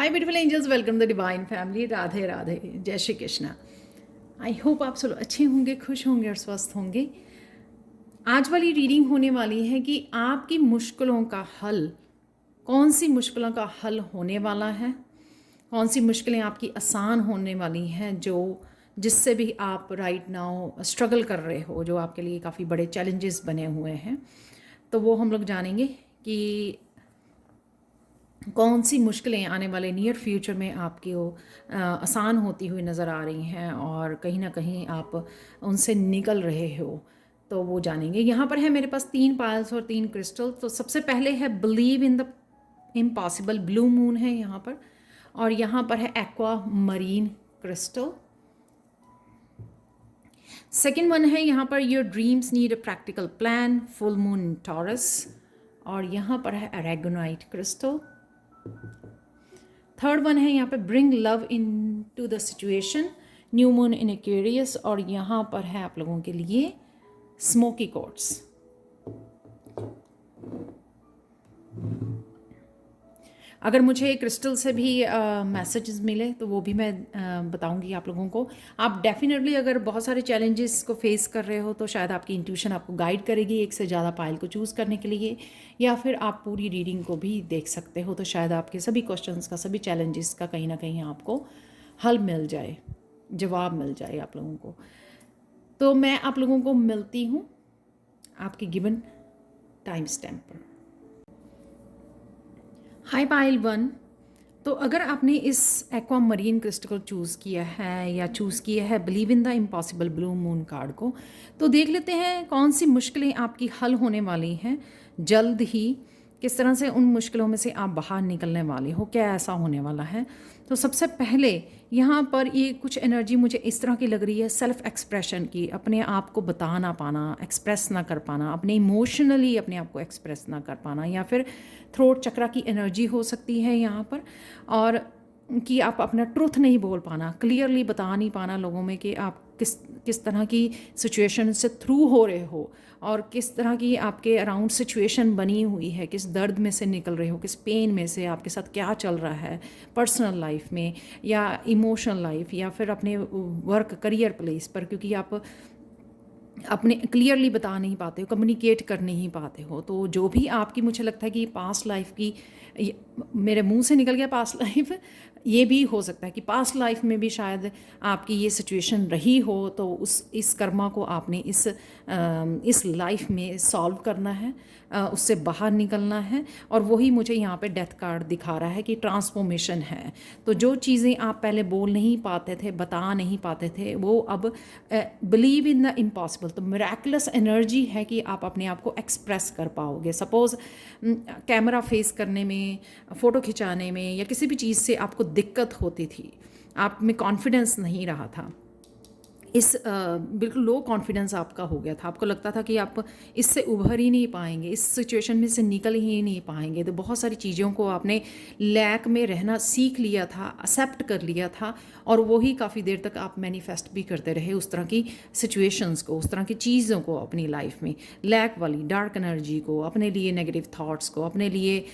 Hi beautiful angels, welcome the divine family. Radhe Radhe, जय Shri Krishna. I hope आप सब अच्छे होंगे, खुश होंगे और स्वस्थ होंगे। आज वाली रीडिंग होने वाली है कि आपकी मुश्किलों का हल, कौन सी मुश्किलों का हल होने वाला है, कौन सी मुश्किलें आपकी आसान होने वाली हैं, जो जिससे भी आप राइट नाउ स्ट्रगल कर रहे हो, जो आपके लिए काफ़ी बड़े चैलेंजेस बने हुए हैं। तो वो हम लोग जानेंगे कि कौन सी मुश्किलें आने वाले नियर फ्यूचर में आपकी वो आसान होती हुई नज़र आ रही हैं और कहीं ना कहीं आप उनसे निकल रहे हो। तो वो जानेंगे। यहाँ पर है मेरे पास 3 पायल्स और 3 क्रिस्टल। तो सबसे पहले है believe in the impossible, blue moon है यहाँ पर, और यहाँ पर है aqua marine crystal. Second one है यहाँ per your dreams need a practical plan, full moon taurus, और यहाँ पर है एरेगोनाइट क्रिस्टल। थर्ड वन है यहाँ पे bring love into the situation, new moon in Aquarius, और यहाँ पर है आप लोगों के लिए स्मोकी क्वार्ट्ज। अगर मुझे क्रिस्टल से भी मैसेजेस मिले तो वो भी मैं बताऊंगी आप लोगों को। आप डेफिनेटली अगर बहुत सारे चैलेंजेस को फेस कर रहे हो तो शायद आपकी इंट्यूशन आपको गाइड करेगी एक से ज़्यादा पायल को चूज़ करने के लिए, या फिर आप पूरी रीडिंग को भी देख सकते हो तो शायद आपके सभी क्वेश्चंस का, सभी चैलेंजेस का कहीं ना कहीं आपको हल मिल जाए, जवाब मिल जाए आप लोगों को। तो मैं आप लोगों को मिलती हूँ आपके गिवन टाइम स्टैम्प पर। हाय पाइल 1। तो अगर आपने इस एक्वा मरीन क्रिस्टल को चूज़ किया है या चूज़ किया है believe in the impossible blue moon card को, तो देख लेते हैं कौन सी मुश्किलें आपकी हल होने वाली हैं जल्द ही। किस तरह से उन मुश्किलों में से आप बाहर निकलने वाले हो, क्या ऐसा होने वाला है। तो सबसे पहले यहाँ पर ये कुछ एनर्जी मुझे इस तरह की लग रही है, सेल्फ एक्सप्रेशन की, अपने आप को बता ना पाना, एक्सप्रेस ना कर पाना, अपने इमोशनली अपने आप को एक्सप्रेस ना कर पाना, या फिर थ्रोट चक्रा की एनर्जी हो सकती है यहाँ पर। और कि आप अपना ट्रुथ नहीं बोल पाना, क्लियरली बता नहीं पाना लोगों में कि आप किस किस तरह की सिचुएशन से थ्रू हो रहे हो, और किस तरह की आपके अराउंड सिचुएशन बनी हुई है, किस दर्द में से निकल रहे हो, किस पेन में से, आपके साथ क्या चल रहा है पर्सनल लाइफ में या इमोशनल लाइफ, या फिर अपने वर्क करियर प्लेस पर, क्योंकि आप अपने क्लियरली बता नहीं पाते हो, कम्युनिकेट कर नहीं पाते हो। तो जो भी आपकी, मुझे लगता है कि पास्ट लाइफ की, मेरे मुंह से निकल गया पास्ट लाइफ, ये भी हो सकता है कि पास्ट लाइफ में भी शायद आपकी ये सिचुएशन रही हो, तो इस कर्मा को आपने इस लाइफ में सॉल्व करना है, उससे बाहर निकलना है। और वही मुझे यहाँ पे डेथ कार्ड दिखा रहा है कि ट्रांसफॉर्मेशन है। तो जो चीज़ें आप पहले बोल नहीं पाते थे, बता नहीं पाते थे, वो अब बिलीव इन द इम्पॉसिबल, तो मिराकुलस एनर्जी है कि आप अपने आप को एक्सप्रेस कर पाओगे। सपोज़ कैमरा फेस करने में, फ़ोटो खिंचाने में, या किसी भी चीज़ से आपको दिक्कत होती थी, आप में कॉन्फिडेंस नहीं रहा था, बिल्कुल लो कॉन्फिडेंस आपका हो गया था, आपको लगता था कि आप इससे उभर ही नहीं पाएंगे, इस सिचुएशन में से निकल ही नहीं पाएंगे। तो बहुत सारी चीज़ों को आपने लैक में रहना सीख लिया था, एक्सेप्ट कर लिया था, और वही काफ़ी देर तक आप मैनिफेस्ट भी करते रहे उस तरह की सिचुएशंस को, उस तरह की चीज़ों को अपनी लाइफ में, लैक वाली डार्क एनर्जी को, अपने लिए नेगेटिव थाट्स को, अपने लिए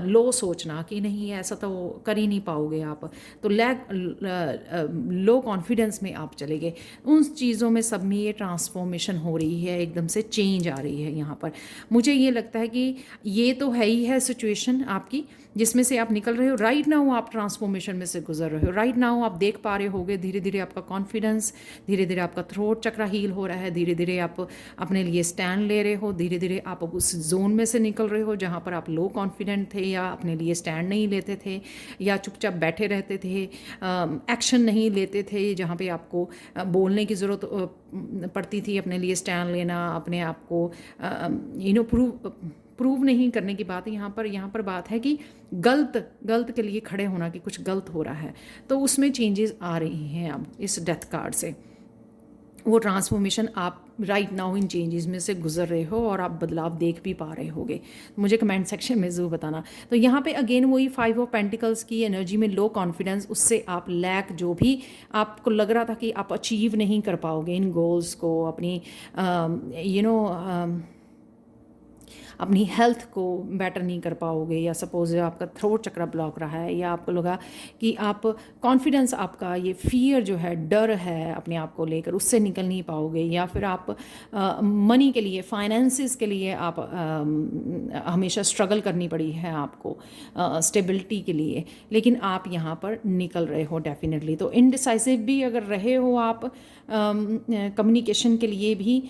लो सोचना कि नहीं ऐसा तो कर ही नहीं पाओगे आप, तो लो कॉन्फिडेंस में आप चले गए। उन चीज़ों में सब में ये ट्रांसफॉर्मेशन हो रही है, एकदम से चेंज आ रही है यहाँ पर। मुझे ये लगता है कि ये तो है ही है सिचुएशन आपकी जिसमें से आप निकल रहे हो। राइट नाउ आप ट्रांसफॉर्मेशन में से गुजर रहे हो। राइट नाउ आप देख पा रहे होगे धीरे धीरे आपका कॉन्फिडेंस, धीरे धीरे आपका थ्रोट चक्रा हील हो रहा है, धीरे धीरे आप अपने लिए स्टैंड ले रहे हो, धीरे धीरे आप उस जोन में से निकल रहे हो जहाँ पर आप लो कॉन्फिडेंट थे, या अपने लिए स्टैंड नहीं लेते थे, या चुपचाप बैठे रहते थे, एक्शन नहीं लेते थे, जहाँ पे आपको बोलने की ज़रूरत पड़ती थी, अपने लिए स्टैंड लेना, अपने आप को प्रूव नहीं करने की बात है यहाँ पर बात है कि गलत के लिए खड़े होना, कि कुछ गलत हो रहा है, तो उसमें चेंजेस आ रही हैं अब इस डेथ कार्ड से। वो ट्रांसफॉर्मेशन आप राइट नाउ इन चेंजेस में से गुजर रहे हो और आप बदलाव देख भी पा रहे होगे। मुझे कमेंट सेक्शन में ज़रूर बताना। तो यहाँ पे अगेन वही 5 ऑफ पेंटिकल्स की एनर्जी में लो कॉन्फिडेंस, उससे आप लैक, जो भी आपको लग रहा था कि आप अचीव नहीं कर पाओगे इन गोल्स को, अपनी अपनी हेल्थ को बेटर नहीं कर पाओगे, या सपोज आपका थ्रोट चक्र ब्लॉक रहा है, या आपको लगा कि आप कॉन्फिडेंस, आपका ये फियर जो है, डर है अपने आप को लेकर, उससे निकल नहीं पाओगे, या फिर आप मनी के लिए, फाइनेंसिस के लिए आप हमेशा स्ट्रगल करनी पड़ी है आपको स्टेबिलिटी के लिए, लेकिन आप यहाँ पर निकल रहे हो डेफिनेटली। तो इनडिसाइसिव भी अगर रहे हो आप कम्युनिकेशन के लिए भी,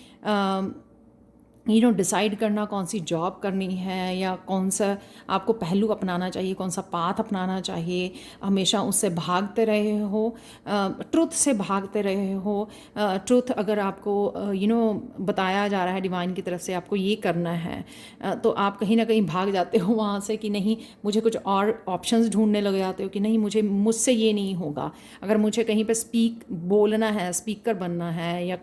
डिसाइड करना कौन सी जॉब करनी है, या कौन सा आपको पहलू अपनाना चाहिए, कौन सा पाथ अपनाना चाहिए, हमेशा उससे भागते रहे हो, ट्रुथ से भागते रहे हो। ट्रुथ अगर आपको बताया जा रहा है डिवाइन की तरफ से आपको ये करना है, तो आप कहीं ना कहीं भाग जाते हो वहाँ से कि नहीं, मुझे कुछ और ऑप्शंस ढूंढने लग जाते हो कि नहीं, मुझसे ये नहीं होगा। अगर मुझे कहीं पे बोलना है, स्पीकर बनना है, या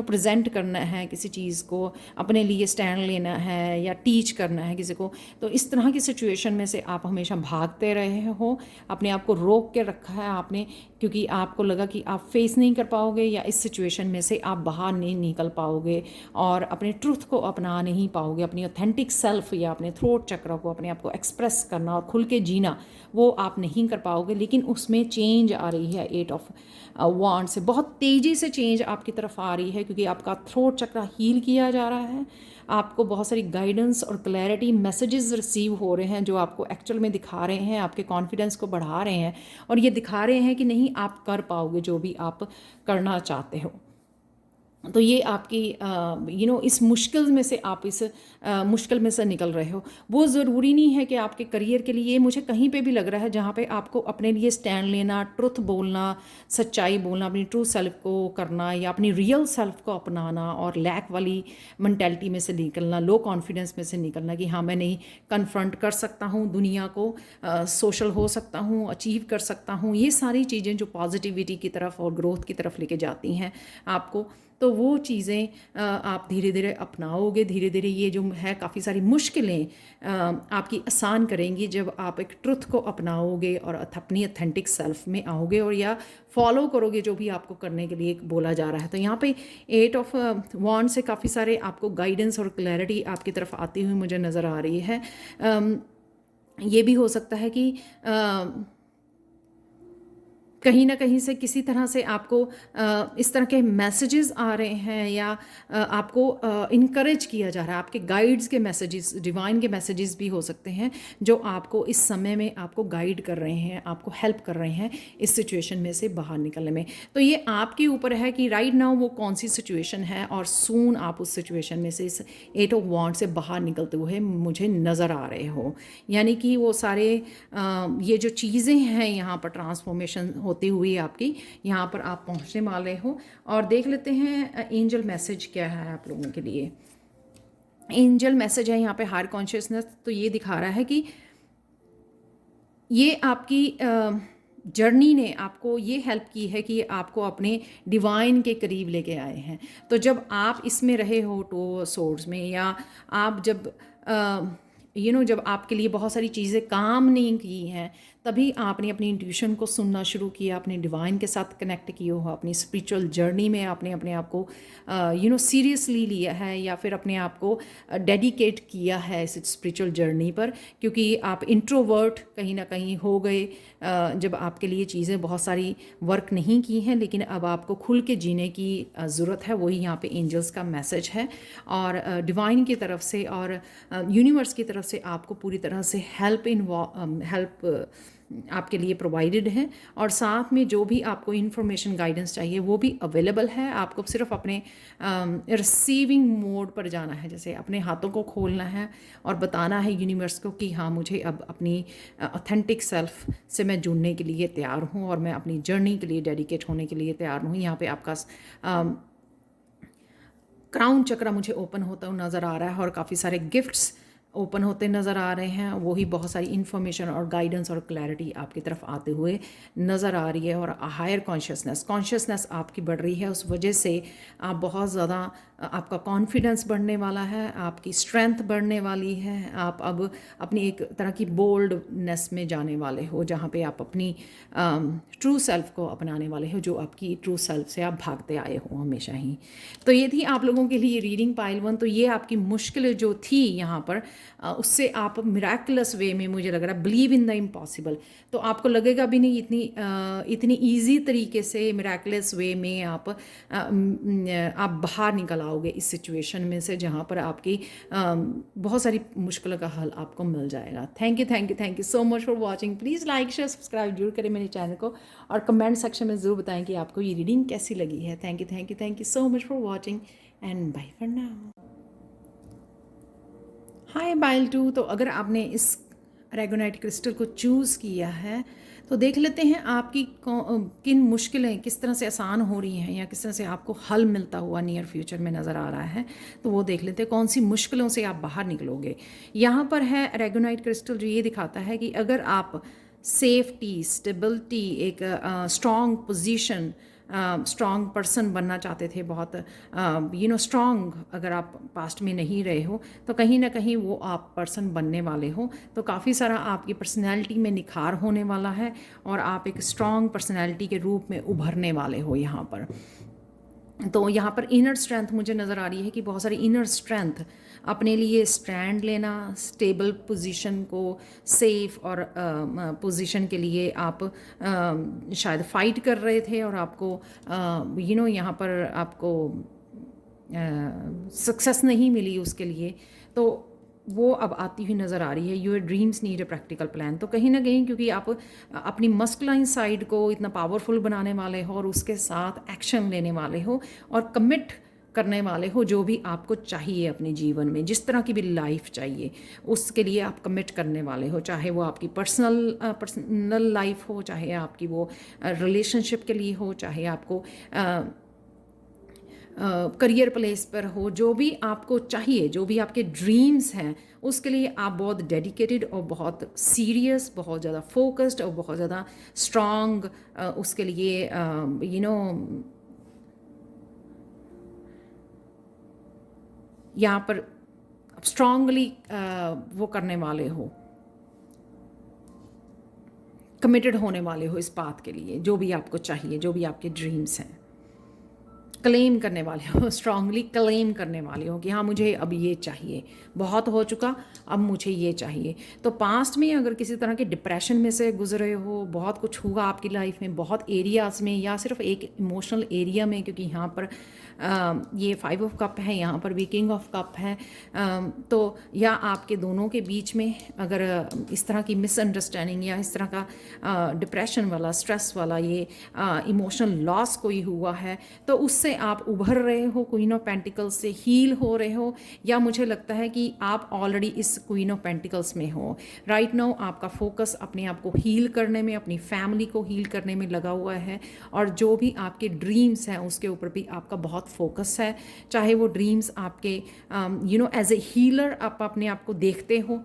प्रेजेंट करना है किसी चीज़ को, अपने लिए स्टैंड लेना है, या टीच करना है किसी को, तो इस तरह की सिचुएशन में से आप हमेशा भागते रहे हो। अपने आप को रोक के रखा है आपने, क्योंकि आपको लगा कि आप फेस नहीं कर पाओगे, या इस सिचुएशन में से आप बाहर नहीं निकल पाओगे, और अपने ट्रुथ को अपना नहीं पाओगे, अपनी ऑथेंटिक सेल्फ या अपने थ्रोट चक्र को, अपने आप को एक्सप्रेस करना और खुल के जीना, वो आप नहीं कर पाओगे। लेकिन उसमें चेंज आ रही है 8 ऑफ वांड से, बहुत तेज़ी से चेंज आपकी तरफ आ रही है, क्योंकि आपका थ्रोट चक्र हील किया जा रहा है। आपको बहुत सारी गाइडेंस और क्लैरिटी मैसेजेस रिसीव हो रहे हैं, जो आपको एक्चुअल में दिखा रहे हैं, आपके कॉन्फिडेंस को बढ़ा रहे हैं, और ये दिखा रहे हैं कि नहीं, आप कर पाओगे जो भी आप करना चाहते हो। तो ये आपकी इस मुश्किल में से आप इस मुश्किल में से निकल रहे हो। वो ज़रूरी नहीं है कि आपके करियर के लिए, मुझे कहीं पे भी लग रहा है जहाँ पे आपको अपने लिए स्टैंड लेना, ट्रुथ बोलना, सच्चाई बोलना, अपनी ट्रू सेल्फ को करना, या अपनी रियल सेल्फ को अपनाना, और लैक वाली मेंटेलिटी में से निकलना, लो कॉन्फिडेंस में से निकलना कि हाँ, मैं नहीं कन्फ्रंट कर सकता हूँ दुनिया को, सोशल हो सकता हूँ, अचीव कर सकता हूँ। ये सारी चीज़ें जो पॉजिटिविटी की तरफ और ग्रोथ की तरफ लेके जाती हैं आपको, तो वो चीज़ें आप धीरे धीरे अपनाओगे। धीरे धीरे ये जो है काफ़ी सारी मुश्किलें आपकी आसान करेंगी, जब आप एक ट्रुथ को अपनाओगे और अपनी ऑथेंटिक सेल्फ में आओगे, और या फॉलो करोगे जो भी आपको करने के लिए बोला जा रहा है। तो यहाँ पे 8 ऑफ वांड से काफ़ी सारे आपको गाइडेंस और क्लैरिटी आपकी तरफ आती हुई मुझे नज़र आ रही है। ये भी हो सकता है कि कहीं ना कहीं से किसी तरह से आपको इस तरह के मैसेजेस आ रहे हैं, या आपको इनकरेज किया जा रहा है, आपके गाइड्स के मैसेजेस, डिवाइन के मैसेजेस भी हो सकते हैं, जो आपको इस समय में आपको गाइड कर रहे हैं, आपको हेल्प कर रहे हैं इस सिचुएशन में से बाहर निकलने में। तो ये आपके ऊपर है कि राइट नाउ वो कौन सी सिचुएशन है, और सून आप उस सिचुएशन में से, इस 8 ऑफ वांड से बाहर निकलते हुए मुझे नज़र आ रहे हो। यानी कि वो सारे ये जो चीज़ें हैं यहाँ पर ट्रांसफॉर्मेशन होती हुई आपकी यहाँ पर आप पहुँचने वाले हो। और देख लेते हैं एंजल मैसेज क्या है आप लोगों के लिए। एंजल मैसेज है यहाँ पे हायर कॉन्शियसनेस, तो ये दिखा रहा है कि ये आपकी जर्नी ने आपको ये हेल्प की है कि आपको अपने डिवाइन के करीब लेके आए हैं। तो जब आप इसमें रहे हो टू सोर्स में, या आप जब जब आपके लिए बहुत सारी चीज़ें काम नहीं की हैं, तभी आपने अपनी इंट्यूशन को सुनना शुरू किया, अपने डिवाइन के साथ कनेक्ट किए हो, अपनी स्पिरिचुअल जर्नी में आपने अपने आप को सीरियसली लिया है, या फिर अपने आप को डेडिकेट किया है इस स्पिरिचुअल जर्नी पर। क्योंकि आप इंट्रोवर्ट कहीं ना कहीं हो गए, जब आपके लिए चीज़ें बहुत सारी वर्क नहीं की हैं, लेकिन अब आपको खुल के जीने की ज़रूरत है। वही यहाँ पे एंजल्स का मैसेज है, और डिवाइन की तरफ से और यूनिवर्स की तरफ से आपको पूरी तरह से हेल्प आपके लिए प्रोवाइडेड है। और साथ में जो भी आपको इन्फॉर्मेशन गाइडेंस चाहिए वो भी अवेलेबल है। आपको सिर्फ अपने रिसीविंग मोड पर जाना है, जैसे अपने हाथों को खोलना है और बताना है यूनिवर्स को कि हाँ, मुझे अब अपनी ऑथेंटिक सेल्फ से मैं जुड़ने के लिए तैयार हूँ, और मैं अपनी जर्नी के लिए डेडिकेट होने के लिए तैयार हूँ। यहाँ पे आपका क्राउन चक्र मुझे ओपन होता हुआ नज़र आ रहा है, और काफ़ी सारे गिफ्ट्स ओपन होते नज़र आ रहे हैं, वही बहुत सारी इन्फॉर्मेशन और गाइडेंस और क्लैरिटी आपकी तरफ आते हुए नज़र आ रही है। और हायर कॉन्शियसनेस आपकी बढ़ रही है, उस वजह से आप बहुत ज़्यादा आपका कॉन्फिडेंस बढ़ने वाला है, आपकी स्ट्रेंथ बढ़ने वाली है। आप अब अपनी एक तरह की बोल्डनेस में जाने वाले हो, जहाँ पे आप अपनी ट्रू सेल्फ को अपनाने वाले हो, जो आपकी ट्रू सेल्फ से आप भागते आए हो हमेशा ही। तो ये थी आप लोगों के लिए रीडिंग पाइल 1। तो ये आपकी मुश्किल जो थी यहाँ पर, उससे आप मिराकुलस वे में, मुझे लग रहा है, बिलीव इन द इम्पॉसिबल, तो आपको लगेगा भी नहीं इतनी ईजी तरीके से मिराकुलस वे में आप बाहर निकल आओगे इस सिचुएशन में से, जहाँ पर आपकी बहुत सारी मुश्किलों का हल आपको मिल जाएगा। Thank you so much for watching. Please like share subscribe जरूर करें मेरे चैनल को, और कमेंट सेक्शन में ज़रूर बताएं कि आपको ये रीडिंग कैसी लगी है। Thank you so much for watching and bye for now. Hi बाइल 2। तो अगर आपने इस रेगोनाइट क्रिस्टल को चूज़ किया है, तो देख लेते हैं आपकी किन मुश्किलें किस तरह से आसान हो रही हैं, या किस तरह से आपको हल मिलता हुआ नियर फ्यूचर में नज़र आ रहा है। तो वो देख लेते हैं कौन सी मुश्किलों से आप बाहर निकलोगे। यहाँ पर है रेगोनाइट क्रिस्टल, जो ये दिखाता है कि अगर आप सेफ्टी, स्टेबिलिटी, एक स्ट्रॉन्ग पोजीशन, स्ट्रॉन्ग पर्सन बनना चाहते थे, बहुत स्ट्रॉन्ग, अगर आप पास्ट में नहीं रहे हो, तो कहीं ना कहीं वो आप पर्सन बनने वाले हो। तो काफ़ी सारा आपकी पर्सनैलिटी में निखार होने वाला है, और आप एक स्ट्रॉन्ग पर्सनैलिटी के रूप में उभरने वाले हो यहाँ पर। तो यहाँ पर इनर स्ट्रेंथ मुझे नज़र आ रही है कि बहुत सारी इनर स्ट्रेंथ, अपने लिए स्टैंड लेना, स्टेबल पोजीशन को, सेफ और पोजीशन के लिए आप शायद फाइट कर रहे थे, और आपको यहाँ पर आपको सक्सेस नहीं मिली उसके लिए। तो वो अब आती हुई नज़र आ रही है। Your dreams need a practical plan. तो कहीं ना कहीं क्योंकि आप अपनी मस्कुलाइन साइड को इतना पावरफुल बनाने वाले हो, और उसके साथ एक्शन लेने वाले हो, और कमिट करने वाले हो जो भी आपको चाहिए अपने जीवन में, जिस तरह की भी लाइफ चाहिए उसके लिए आप कमिट करने वाले हो, चाहे वो आपकी पर्सनल लाइफ हो, चाहे आपकी वो रिलेशनशिप के लिए हो, चाहे आपको करियर प्लेस पर हो, जो भी आपको चाहिए, जो भी आपके ड्रीम्स हैं, उसके लिए आप बहुत डेडिकेटेड और बहुत सीरियस, बहुत ज़्यादा फोकस्ड और बहुत ज़्यादा स्ट्रॉन्ग उसके लिए यहाँ पर स्ट्रांगली वो करने वाले हो, कमिटेड होने वाले हो इस बात के लिए, जो भी आपको चाहिए, जो भी आपके ड्रीम्स हैं, क्लेम करने वाले हो, स्ट्रांगली क्लेम करने वाले हो कि हाँ मुझे अब ये चाहिए, बहुत हो चुका, अब मुझे ये चाहिए। तो पास्ट में अगर किसी तरह के डिप्रेशन में से गुजरे हो, बहुत कुछ हुआ आपकी लाइफ में, बहुत एरियाज़ में, या सिर्फ एक इमोशनल एरिया में, क्योंकि यहाँ पर ये 5 ऑफ कप है, यहाँ पर भी किंग ऑफ कप है, तो या आपके दोनों के बीच में अगर इस तरह की मिसअंडरस्टैंडिंग या इस तरह का डिप्रेशन वाला, स्ट्रेस वाला, ये इमोशनल लॉस कोई हुआ है, तो उससे आप उभर रहे हो, क्वीन ऑफ पेंटिकल्स से हील हो रहे हो, या मुझे लगता है कि आप ऑलरेडी इस क्वीन ऑफ पेंटिकल्स में हो। राइट नाउ आपका फोकस अपने आप को हील करने में, अपनी फैमिली को हील करने में लगा हुआ है, और जो भी आपके ड्रीम्स हैं उसके ऊपर भी आपका बहुत फोकस है। चाहे वो ड्रीम्स आपके एज ए हीलर आप अपने आप को देखते हो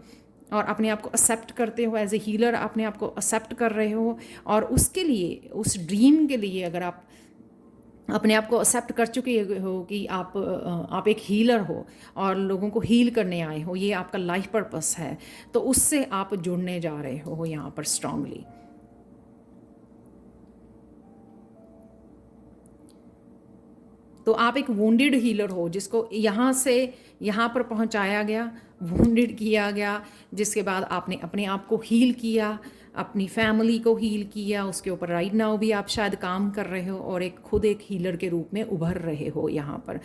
और अपने आप को एक्सेप्ट करते हो, एज ए हीलर अपने आप को एक्सेप्ट कर रहे हो, और उसके लिए, उस ड्रीम के लिए अगर आप अपने आप को एक्सेप्ट कर चुके हो कि आप एक हीलर हो और लोगों को हील करने आए हो, ये आपका लाइफ पर्पस है, तो उससे आप जुड़ने जा रहे हो यहाँ पर स्ट्रांगली। तो आप एक वुंडेड हीलर हो, जिसको यहाँ से यहाँ पर पहुँचाया गया, वुंडेड किया गया, जिसके बाद आपने अपने आप को हील किया, अपनी फैमिली को हील किया, उसके ऊपर राइट नाउ भी आप शायद काम कर रहे हो, और खुद एक हीलर के रूप में उभर रहे हो यहाँ पर।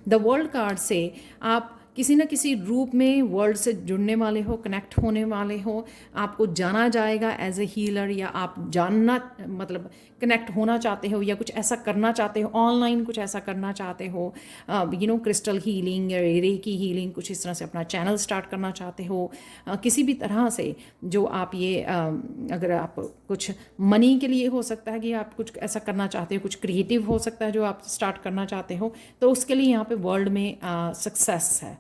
द वर्ल्ड कार्ड से आप किसी न किसी रूप में वर्ल्ड से जुड़ने वाले हो, कनेक्ट होने वाले हो, आपको जाना जाएगा एज ए हीलर, या आप जानना मतलब कनेक्ट होना चाहते हो, या कुछ ऐसा करना चाहते हो, ऑनलाइन कुछ ऐसा करना चाहते हो, क्रिस्टल हीलिंग या रेकी हीलिंग, कुछ इस तरह से अपना चैनल स्टार्ट करना चाहते हो, किसी भी तरह से जो आप ये अगर आप कुछ मनी के लिए हो सकता है कि आप कुछ ऐसा करना चाहते हो, कुछ क्रिएटिव हो सकता है जो आप स्टार्ट करना चाहते हो, तो उसके लिए यहाँ पे वर्ल्ड में सक्सेस है।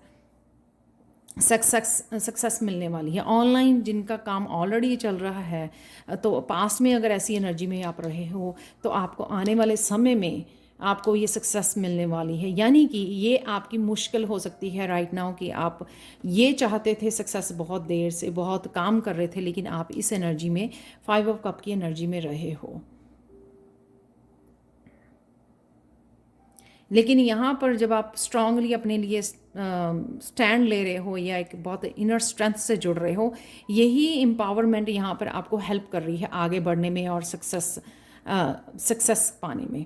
सक्सेस मिलने वाली है। ऑनलाइन जिनका काम ऑलरेडी चल रहा है, तो पास्ट में अगर ऐसी एनर्जी में आप रहे हो तो आपको आने वाले समय में आपको ये सक्सेस मिलने वाली है। यानी कि ये आपकी मुश्किल हो सकती है राइट नाउ कि आप ये चाहते थे सक्सेस, बहुत देर से बहुत काम कर रहे थे, लेकिन आप इस एनर्जी में 5 ऑफ कप की एनर्जी में रहे हो। लेकिन यहाँ पर जब आप स्ट्रांगली अपने लिए स्टैंड ले रहे हो या एक बहुत इनर स्ट्रेंथ से जुड़ रहे हो, यही एम्पावरमेंट यहाँ पर आपको हेल्प कर रही है आगे बढ़ने में और सक्सेस पाने में।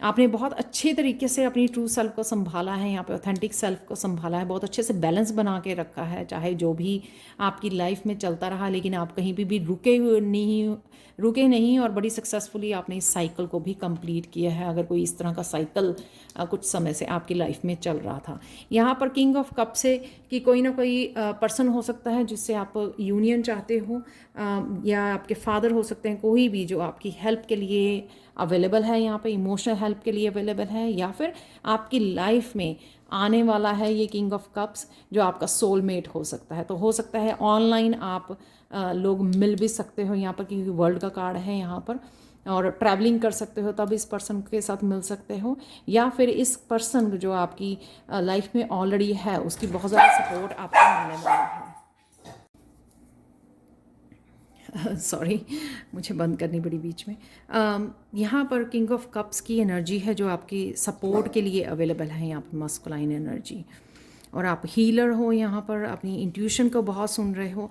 आपने बहुत अच्छे तरीके से अपनी ट्रू सेल्फ को संभाला है, यहाँ पे ऑथेंटिक सेल्फ को संभाला है, बहुत अच्छे से बैलेंस बना के रखा है। चाहे जो भी आपकी लाइफ में चलता रहा, लेकिन आप कहीं भी रुके नहीं और बड़ी सक्सेसफुली आपने इस साइकिल को भी कंप्लीट किया है। अगर कोई इस तरह का साइकिल कुछ समय से आपकी लाइफ में चल रहा था, यहाँ पर किंग ऑफ कप से कि कोई ना कोई पर्सन हो सकता है जिससे आप यूनियन चाहते हो, या आपके फादर हो सकते हैं, कोई भी जो आपकी हेल्प के लिए अवेलेबल है, यहाँ पे इमोशनल हेल्प के लिए अवेलेबल है, या फिर आपकी लाइफ में आने वाला है ये किंग ऑफ कप्स जो आपका सोलमेट हो सकता है। तो हो सकता है ऑनलाइन आप लोग मिल भी सकते हो यहाँ पर, क्योंकि वर्ल्ड का कार्ड है यहाँ पर, और ट्रैवलिंग कर सकते हो तब इस पर्सन के साथ मिल सकते हो, या फिर इस पर्सन जो आपकी लाइफ में ऑलरेडी है उसकी बहुत ज़्यादा सपोर्ट आपको मिलने वाली है। सॉरी, मुझे बंद करनी पड़ी बीच में। यहाँ पर किंग ऑफ कप्स की एनर्जी है जो आपकी सपोर्ट के लिए अवेलेबल है, यहाँ पर मस्कुलाइन एनर्जी, और आप हीलर हो, यहाँ पर अपनी इंट्यूशन को बहुत सुन रहे हो।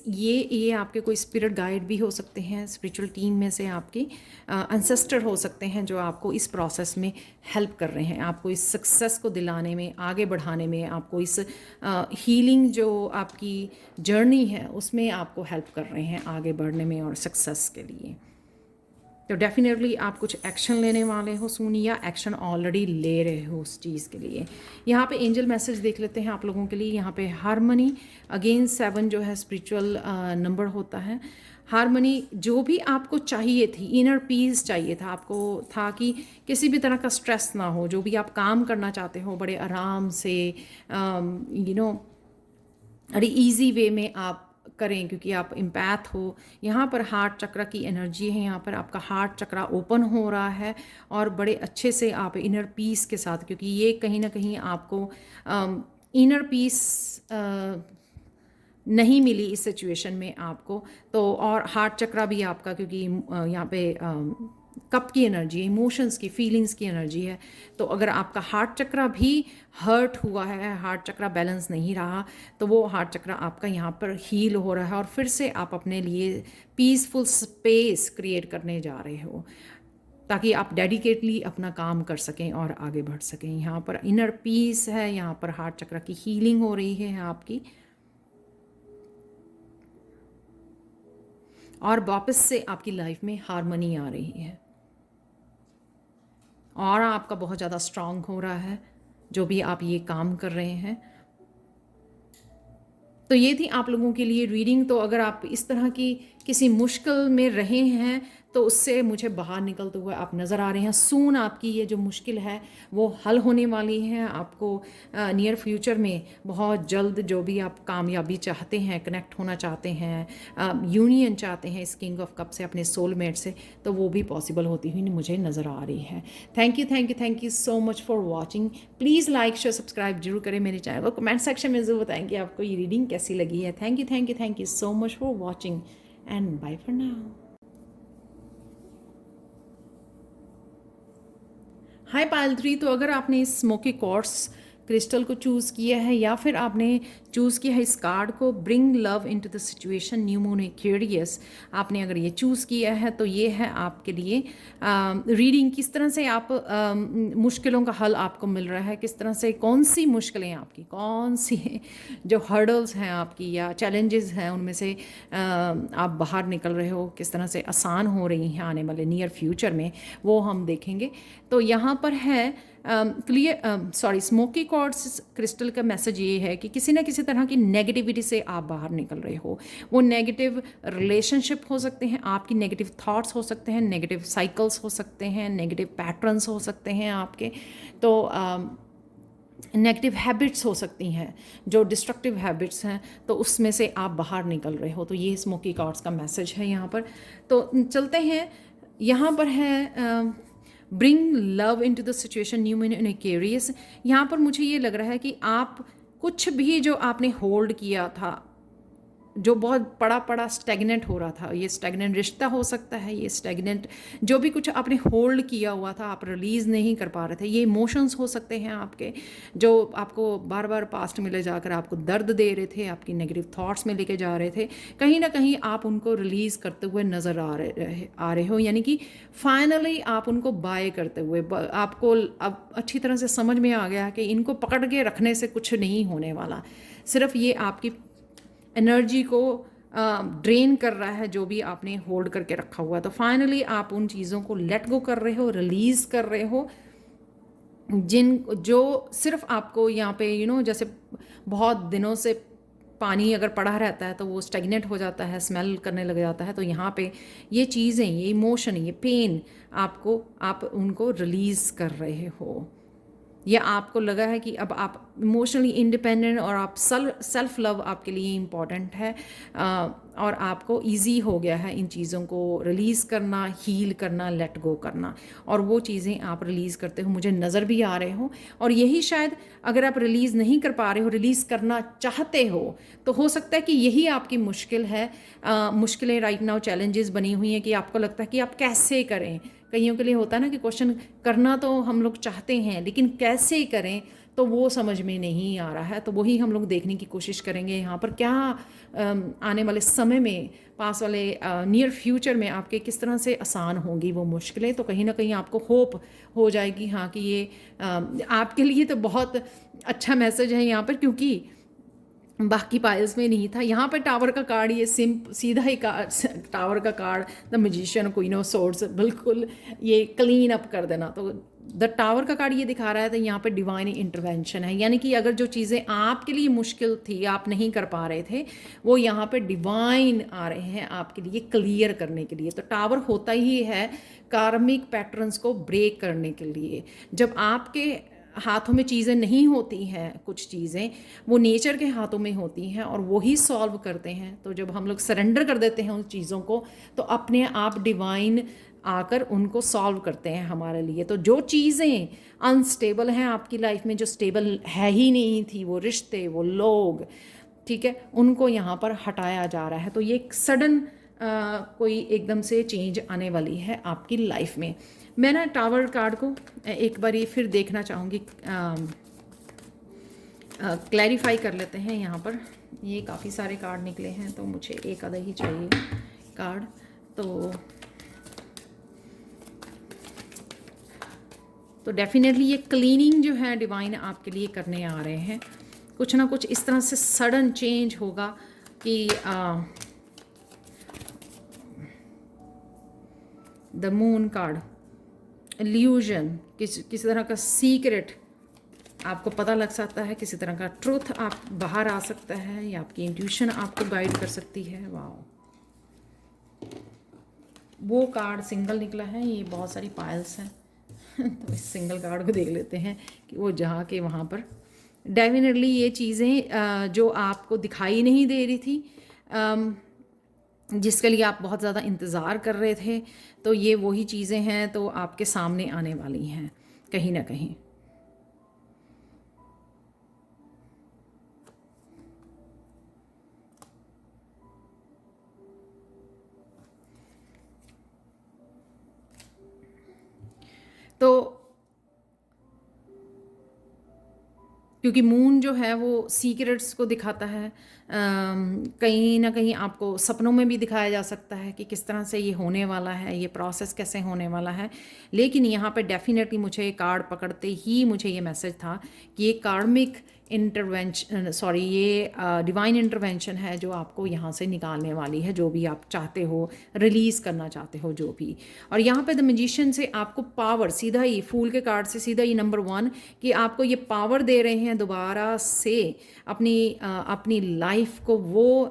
ये आपके कोई स्पिरिट गाइड भी हो सकते हैं, स्पिरिचुअल टीम में से आपके एंसेस्टर हो सकते हैं जो आपको इस प्रोसेस में हेल्प कर रहे हैं, आपको इस सक्सेस को दिलाने में, आगे बढ़ाने में, आपको इस हीलिंग जो आपकी जर्नी है उसमें आपको हेल्प कर रहे हैं आगे बढ़ने में और सक्सेस के लिए। तो डेफिनेटली आप कुछ एक्शन लेने वाले हो सून, या एक्शन ऑलरेडी ले रहे हो उस चीज़ के लिए। यहाँ पे एंजल मैसेज देख लेते हैं आप लोगों के लिए। यहाँ पे हारमनी, अगेन 7 जो है स्पिरिचुअल नंबर होता है। हारमनी जो भी आपको चाहिए थी, इनर पीस चाहिए था आपको, था कि किसी भी तरह का स्ट्रेस ना हो, जो भी आप काम करना चाहते हो बड़े आराम से बड़ी ईजी वे में आप करें, क्योंकि आप इम्पैथ हो। यहाँ पर हार्ट चक्र की एनर्जी है, यहाँ पर आपका हार्ट चक्र ओपन हो रहा है और बड़े अच्छे से आप इनर पीस के साथ, क्योंकि ये कहीं ना कहीं आपको इनर पीस नहीं मिली इस सिचुएशन में आपको, तो और हार्ट चक्र भी आपका, क्योंकि यहाँ पे कप की एनर्जी, इमोशंस की, फीलिंग्स की एनर्जी है। तो अगर आपका हार्ट चक्र भी हर्ट हुआ है, हार्ट चक्र बैलेंस नहीं रहा, तो वो हार्ट चक्र आपका यहाँ पर हील हो रहा है और फिर से आप अपने लिए पीसफुल स्पेस क्रिएट करने जा रहे हो, ताकि आप डेडिकेटली अपना काम कर सकें और आगे बढ़ सकें। यहाँ पर इनर पीस है, यहाँ पर हार्ट चक्र की हीलिंग हो रही है आपकी, और वापस से आपकी लाइफ में हारमनी आ रही है, और आपका बहुत ज़्यादा स्ट्रांग हो रहा है जो भी आप ये काम कर रहे हैं। तो ये थी आप लोगों के लिए रीडिंग। तो अगर आप इस तरह की किसी मुश्किल में रहे हैं तो उससे मुझे बाहर निकलते हुए आप नज़र आ रहे हैं। सून आपकी ये जो मुश्किल है वो हल होने वाली है। आपको नियर फ्यूचर में बहुत जल्द जो भी आप कामयाबी चाहते हैं, कनेक्ट होना चाहते हैं, यूनियन चाहते हैं इस किंग ऑफ कप से, अपने सोलमेट से, तो वो भी पॉसिबल होती हुई मुझे नज़र आ रही है। Thank you so much for watching. Please like share subscribe जरूर करें मेरे चैनल को। कमेंट सेक्शन में ज़रूर बताएं कि आपको ये रीडिंग कैसी लगी है। Thank you so much for watching and bye for now. Hi Payal 3। तो अगर आपने इस स्मोकी क्वार्ट्ज क्रिस्टल को चूज़ किया है, या फिर आपने चूज़ किया है इस कार्ड को, bring love into the situation, new moon Aquarius, आपने अगर ये चूज़ किया है तो ये है आपके लिए रीडिंग। किस तरह से आप मुश्किलों का हल आपको मिल रहा है, किस तरह से, कौन सी मुश्किलें आपकी, कौन सी जो हर्डल्स हैं आपकी या चैलेंजेस हैं उनमें से आप बाहर निकल रहे हो, किस तरह से आसान हो रही हैं आने वाले नियर फ्यूचर में, वो हम देखेंगे। तो यहाँ पर है स्मोकी क्वार्ट्ज क्रिस्टल का मैसेज ये है कि किसी न किसी तरह की नेगेटिविटी से आप बाहर निकल रहे हो। वो नेगेटिव रिलेशनशिप हो सकते हैं, आपकी नेगेटिव थॉट्स हो सकते हैं, नेगेटिव साइकिल्स हो सकते हैं, नेगेटिव पैटर्न्स हो सकते हैं आपके। तो नेगेटिव हैबिट्स हो सकती हैं, जो डिस्ट्रक्टिव हैबिट्स हैं, तो उसमें से आप बाहर निकल रहे हो। तो ये स्मोकी कार्ड्स का मैसेज है यहाँ पर। तो चलते हैं, यहाँ पर है bring love into the situation new in Aquarius. यहाँ पर मुझे ये लग रहा है कि आप कुछ भी जो आपने होल्ड किया था, जो बहुत पड़ा पड़ा स्टैग्नेंट हो रहा था, ये स्टैग्नेंट रिश्ता हो सकता है, ये स्टैग्नेंट जो भी कुछ आपने होल्ड किया हुआ था, आप रिलीज़ नहीं कर पा रहे थे, ये इमोशंस हो सकते हैं आपके, जो आपको बार बार पास्ट में ले जाकर आपको दर्द दे रहे थे, आपकी नेगेटिव थॉट्स में लेके जा रहे थे। कहीं ना कहीं आप उनको रिलीज़ करते हुए नज़र आ रहे हो, यानी कि फाइनली आप उनको बाय करते हुए आपको अब अच्छी तरह से समझ में आ गया कि इनको पकड़ के रखने से कुछ नहीं होने वाला, सिर्फ ये आपकी एनर्जी को ड्रेन कर रहा है, जो भी आपने होल्ड करके रखा हुआ है। तो फाइनली आप उन चीज़ों को लेट गो कर रहे हो, रिलीज़ कर रहे हो, जो सिर्फ आपको यहाँ पे जैसे बहुत दिनों से पानी अगर पड़ा रहता है तो वो स्टेगनेट हो जाता है, स्मेल करने लग जाता है। तो यहाँ पे ये चीज़ें, ये इमोशन, ये पेन आप उनको रिलीज़ कर रहे हो, या आपको लगा है कि अब आप इमोशनली इंडिपेंडेंट और आप सेल्फ लव आपके लिए इम्पॉर्टेंट है, और आपको इजी हो गया है इन चीज़ों को रिलीज़ करना, हील करना, लेट गो करना, और वो चीज़ें आप रिलीज़ करते हो मुझे नज़र भी आ रहे हो। और यही शायद अगर आप रिलीज़ नहीं कर पा रहे हो, रिलीज़ करना चाहते हो, तो हो सकता है कि यही आपकी मुश्किल है। मुश्किलें राइट नाउ चैलेंजेस बनी हुई हैं कि आपको लगता है कि आप कैसे करें। कईयों के लिए होता है ना कि क्वेश्चन करना तो हम लोग चाहते हैं, लेकिन कैसे करें तो वो समझ में नहीं आ रहा है। तो वही हम लोग देखने की कोशिश करेंगे यहाँ पर, क्या आने वाले समय में, पास वाले नियर फ्यूचर में आपके किस तरह से आसान होंगी वो मुश्किलें। तो कहीं ना कहीं आपको होप हो जाएगी, हाँ, कि ये आपके लिए तो बहुत अच्छा मैसेज है यहाँ पर, क्योंकि बाकी पाइल्स में नहीं था। यहाँ पर टावर का कार्ड, ये सीधा ही कार्ड, टावर का card, the magician, queen of swords, बिल्कुल ये क्लीन अप कर देना। तो द टावर का कार्ड ये दिखा रहा है, तो यहाँ पे डिवाइन इंटरवेंशन है, यानी कि अगर जो चीज़ें आपके लिए मुश्किल थी, आप नहीं कर पा रहे थे, वो यहाँ पे डिवाइन आ रहे हैं आपके लिए क्लियर करने के लिए। तो टावर होता ही है कार्मिक पैटर्न्स को ब्रेक करने के लिए। जब आपके हाथों में चीज़ें नहीं होती हैं, कुछ चीज़ें वो नेचर के हाथों में होती हैं और वही सॉल्व करते हैं। तो जब हम लोग सरेंडर कर देते हैं उन चीज़ों को, तो अपने आप डिवाइन आकर उनको सॉल्व करते हैं हमारे लिए। तो जो चीज़ें अनस्टेबल हैं आपकी लाइफ में, जो स्टेबल है ही नहीं थी, वो रिश्ते, वो लोग, ठीक है, उनको यहाँ पर हटाया जा रहा है। तो ये एक सडन कोई एकदम से चेंज आने वाली है आपकी लाइफ में। मैं ना टावर कार्ड को एक बार फिर देखना चाहूँगी, क्लैरिफाई कर लेते हैं। यहाँ पर ये काफ़ी सारे कार्ड निकले हैं, तो मुझे एक आधा ही चाहिए कार्ड। तो डेफिनेटली ये क्लीनिंग जो है डिवाइन आपके लिए करने आ रहे हैं। कुछ ना कुछ इस तरह से सडन चेंज होगा कि द मून कार्ड, इल्यूजन, किसी तरह का सीक्रेट आपको पता लग सकता है, किसी तरह का ट्रूथ आप बाहर आ सकता है, या आपकी इंट्यूशन आपको गाइड कर सकती है। वाह, वो कार्ड सिंगल निकला है, ये बहुत सारी पायल्स हैं तो इस सिंगल कार्ड को देख लेते हैं कि वो जहाँ के वहाँ पर डेफिनेटली ये चीज़ें जो आपको दिखाई नहीं दे रही थी, जिसके लिए आप बहुत ज़्यादा इंतज़ार कर रहे थे, तो ये वही चीज़ें हैं तो आपके सामने आने वाली हैं कहीं ना कहीं। तो क्योंकि मून जो है वो सीक्रेट्स को दिखाता है, कहीं ना कहीं आपको सपनों में भी दिखाया जा सकता है कि किस तरह से ये होने वाला है, ये प्रोसेस कैसे होने वाला है। लेकिन यहाँ पे डेफिनेटली मुझे कार्ड पकड़ते ही मुझे ये मैसेज था कि ये कार्मिक ये डिवाइन इंटरवेंशन है जो आपको यहाँ से निकालने वाली है, जो भी आप चाहते हो, रिलीज़ करना चाहते हो जो भी। और यहाँ पे द मैजिशियन से आपको पावर, सीधा ही फूल के कार्ड से सीधा ही नंबर 1 कि आपको ये पावर दे रहे हैं दोबारा से अपनी लाइफ को वो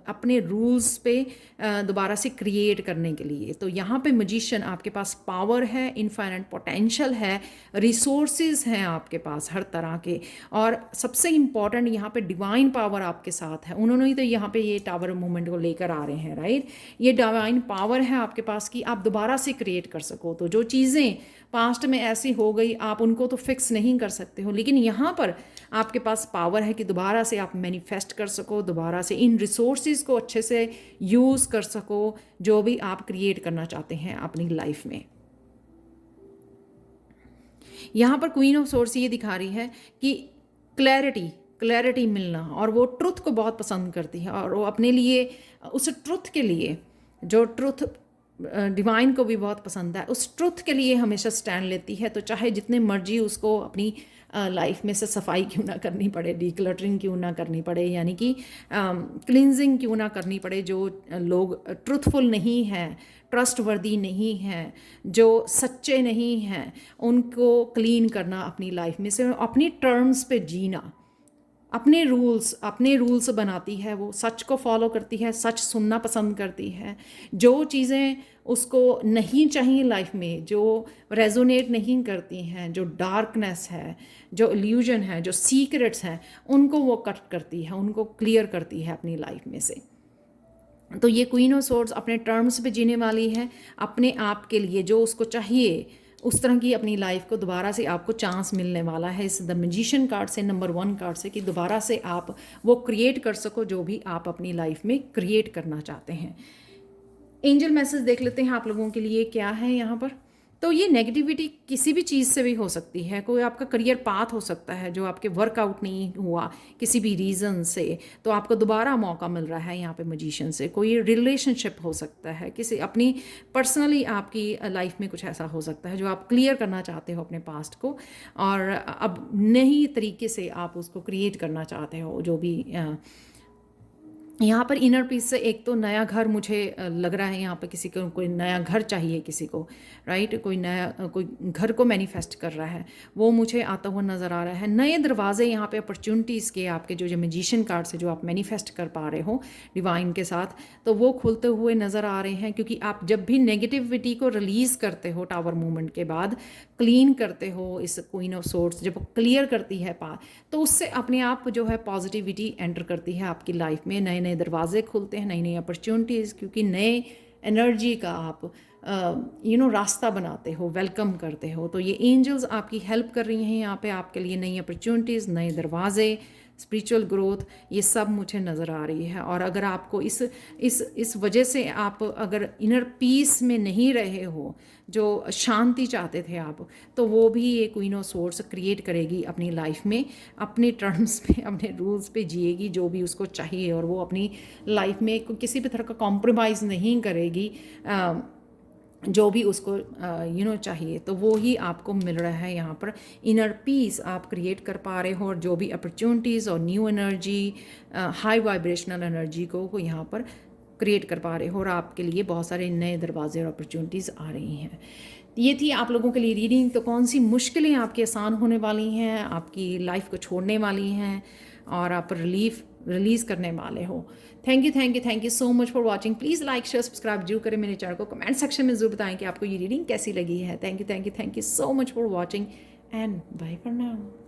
अपने रूल्स पे दोबारा से क्रिएट करने के लिए। तो यहाँ पे मैजिशियन आपके पास पावर है, इनफाइनाइट पोटेंशियल है, रिसोर्सेज हैं आपके पास हर तरह के, और सबसे इम्पॉर्टेंट यहाँ पे डिवाइन पावर आपके साथ है। उन्होंने ही तो यहाँ पे ये टावर मूवमेंट को लेकर आ रहे हैं, राइट। ये डिवाइन पावर है आपके पास कि आप दोबारा से क्रिएट कर सको। तो जो चीज़ें पास्ट में ऐसी हो गई आप उनको तो फिक्स नहीं कर सकते हो, लेकिन यहाँ पर आपके पास पावर है कि दोबारा से आप मैनिफेस्ट कर सको, दोबारा से इन रिसोर्सेज को अच्छे से यूज़ कर सको जो भी आप क्रिएट करना चाहते हैं अपनी लाइफ में। यहाँ पर क्वीन ऑफ सोर्स ये दिखा रही है कि क्लैरिटी मिलना, और वो ट्रुथ को बहुत पसंद करती है, और वो अपने लिए उस ट्रुथ के लिए, जो ट्रुथ डिवाइन को भी बहुत पसंद है, उस ट्रुथ के लिए हमेशा स्टैंड लेती है। तो चाहे जितने मर्जी उसको अपनी लाइफ में से सफाई क्यों ना करनी पड़े, डिक्लटरिंग क्यों ना करनी पड़े, यानी कि क्लिनजिंग क्यों ना करनी पड़े, जो लोग ट्रुथफुल नहीं हैं, ट्रस्टवर्दी नहीं हैं, जो सच्चे नहीं हैं, उनको क्लीन करना अपनी लाइफ में से, अपनी टर्म्स पे जीना, अपने रूल्स बनाती है। वो सच को फॉलो करती है, सच सुनना पसंद करती है। जो चीज़ें उसको नहीं चाहिए लाइफ में, जो रेजोनेट नहीं करती हैं, जो डार्कनेस है, जो इल्यूजन है, जो सीक्रेट्स हैं, उनको वो कट करती है, उनको क्लियर करती है अपनी लाइफ में से। तो ये क्वीन ऑफ सोर्ड्स अपने टर्म्स पे जीने वाली है, अपने आप के लिए जो उसको चाहिए उस तरह की अपनी लाइफ को दोबारा से आपको चांस मिलने वाला है इस द मैजिशियन कार्ड से, नंबर 1 कार्ड से, कि दोबारा से आप वो क्रिएट कर सको जो भी आप अपनी लाइफ में क्रिएट करना चाहते हैं। एंजल मैसेज देख लेते हैं आप लोगों के लिए क्या है यहाँ पर। तो ये नेगेटिविटी किसी भी चीज़ से भी हो सकती है। कोई आपका करियर पाथ हो सकता है जो आपके वर्कआउट नहीं हुआ किसी भी रीज़न से, तो आपको दोबारा मौका मिल रहा है यहाँ पे मैजिशियन से। कोई रिलेशनशिप हो सकता है, किसी अपनी पर्सनली आपकी लाइफ में कुछ ऐसा हो सकता है जो आप क्लियर करना चाहते हो अपने पास्ट को, और अब नई तरीके से आप उसको क्रिएट करना चाहते हो। जो भी यहाँ पर इनर पीस से एक तो नया घर मुझे लग रहा है, यहाँ पर किसी को कोई नया घर चाहिए, किसी को, राइट, कोई घर को मैनिफेस्ट कर रहा है, वो मुझे आता हुआ नज़र आ रहा है। नए दरवाजे यहाँ पे अपॉर्चुनिटीज़ के आपके जो मैजिशियन कार्ड से जो आप मैनिफेस्ट कर पा रहे हो डिवाइन के साथ, तो वो खुलते हुए नज़र आ रहे हैं। क्योंकि आप जब भी नेगेटिविटी को रिलीज़ करते हो टावर मूवमेंट के बाद, क्लीन करते हो, इस क्वीन ऑफ सोर्ड्स जब क्लियर करती है तो उससे अपने आप जो है पॉजिटिविटी एंटर करती है आपकी लाइफ में, नए नए दरवाजे खुलते हैं, नई नई अपॉर्चुनिटीज़, क्योंकि नए एनर्जी का आप रास्ता बनाते हो, वेलकम करते हो। तो ये एंजल्स आपकी हेल्प कर रही हैं यहाँ पे आपके लिए, नई अपॉर्चुनिटीज़, नए दरवाजे, स्पिरिचुअल ग्रोथ, ये सब मुझे नज़र आ रही है। और अगर आपको इस वजह से आप अगर इनर पीस में नहीं रहे हो, जो शांति चाहते थे आप, तो वो भी ये क्वीन ऑफ सोर्ड्स क्रिएट करेगी अपनी लाइफ में, अपने टर्म्स पे, अपने रूल्स पे जिएगी जो भी उसको चाहिए, और वो अपनी लाइफ में किसी भी तरह का कॉम्प्रोमाइज़ नहीं करेगी। जो भी उसको चाहिए, तो वो ही आपको मिल रहा है यहाँ पर। इनर पीस आप क्रिएट कर पा रहे हो, और जो भी अपॉर्चुनिटीज़ और new energy, high vibrational energy को यहाँ पर क्रिएट कर पा रहे हो, और आपके लिए बहुत सारे नए दरवाजे और अपॉर्चुनिटीज़ आ रही हैं। ये थी आप लोगों के लिए रीडिंग। तो कौन सी मुश्किलें आपकी आसान होने वाली हैं, आपकी लाइफ को छोड़ने वाली हैं, और आप रिलीज़ करने वाले हो। Thank you so much for watching. Please like share subscribe जरूर करें मेरे चैनल को। कमेंट सेक्शन में ज़रूर बताएं कि आपको ये रीडिंग कैसी लगी है। Thank you so much for watching, and bye for now.